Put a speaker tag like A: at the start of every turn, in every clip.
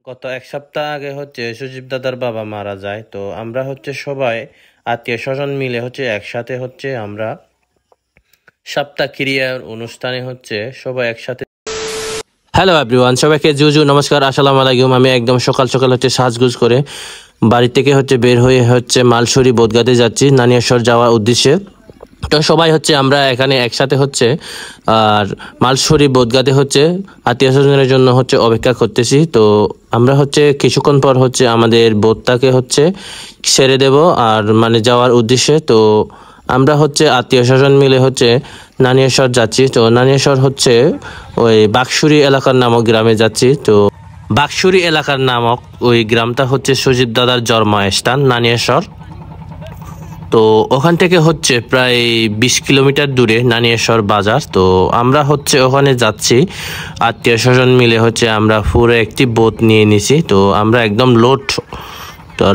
A: গত এক সপ্তাহ আগে সুজিব দাদার বাবা মারা যায়। তো আমরা সবাই আত্মীয় স্বজন মিলে একসাথে আমরা সপ্তাহ ক্রিয়ার অনুষ্ঠানে সবাই একসাথে। হ্যালো এভরিওয়ান, সবাইকে জুজু নমস্কার, আসসালামু আলাইকুম। আমি একদম সকাল সকাল সাজগুজ করে বাড়ি থেকে বের হয়ে মালসুরি বোদগাতে যাচ্ছি নানিয়াশ্বর যাওয়ার উদ্দেশ্যে। তো সবাই আমরা এখানে একসাথে আর মালসুরি বোদগাতে আত্মীয় স্বজনের জন্য অপেক্ষা করতেছি। তো আমরা কিছুক্ষণ পর আমাদের বোদটাকে ছেড়ে দেব আর মানে যাওয়ার উদ্দেশ্যে। তো আমরা আত্মীয় স্বজন মিলে নানিয়াশ্বর যাচ্ছি। তো নানিয়াশ্বর ওই বাকসুরি এলাকার নামক গ্রামে যাচ্ছি। তো বাকসুরি এলাকার নামক ওই গ্রামটা সুজিব দাদার জন্মস্থান নানিয়াশ্বর। তো ওখান থেকে প্রায় 20 কিলোমিটার দূরে নানিয়াশ্বর বাজার। তো আমরা ওখানে যাচ্ছি আত্মীয় স্বজন মিলে আমরা পুরো একটি বোট নিয়ে নিছি। তো আমরা একদম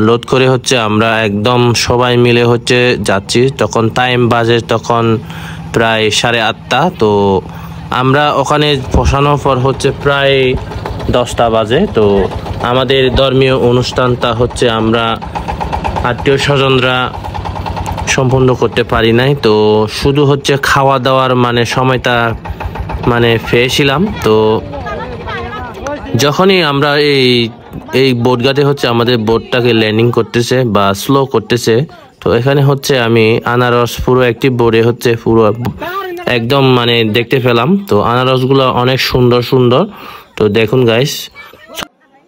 A: লোড করে আমরা একদম সবাই মিলে যাচ্ছি। তখন টাইম বাজে তখন প্রায় 8:30। তো আমরা ওখানে পৌঁছানোর পর প্রায় 10টা বাজে। তো আমাদের ধর্মীয় অনুষ্ঠানটা আমরা আত্মীয় স্বজনরা সম্পূর্ণ করতে পারি নাই। তো শুধু খাওয়া দাওয়ার সময়টা পেয়েছিলাম। তো যখনই আমরা এই বোটঘাটে আমাদের বোটটাকে ল্যান্ডিং করতেছে বা স্লো করতেছে, তো এখানে আমি আনারস পুরো একটি বোর্ডে পুরো একদম দেখতে পেলাম। তো আনারসগুলো অনেক সুন্দর সুন্দর। তো দেখুন গাইস,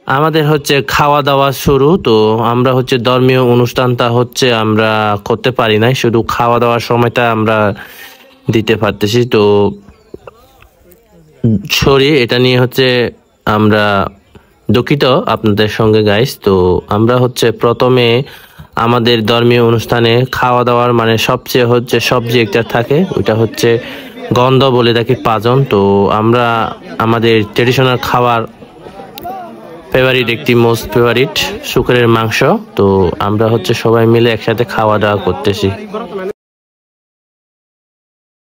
A: আমাদের খাওয়া দাওয়া শুরু। তো আমরা ধর্মীয় অনুষ্ঠানটা আমরা করতে পারি নাই, শুধু খাওয়া দাওয়ার সময়টা আমরা দিতে পারতেছি। তো সরি, এটা নিয়ে আমরা দুঃখিত আপনাদের সঙ্গে গাইস। তো আমরা প্রথমে আমাদের ধর্মীয় অনুষ্ঠানে খাওয়া দাওয়ার সবচেয়ে সবজি একটা থাকে, ওইটা গন্ধ বলে থাকি পাজন। তো আমরা আমাদের ট্রেডিশনাল খাবার ফেভারিট একটি মোস্ট ফেভারিট শুকরের মাংস। তো আমরা সবাই মিলে একসাথে খাওয়া দাওয়া করতেছি।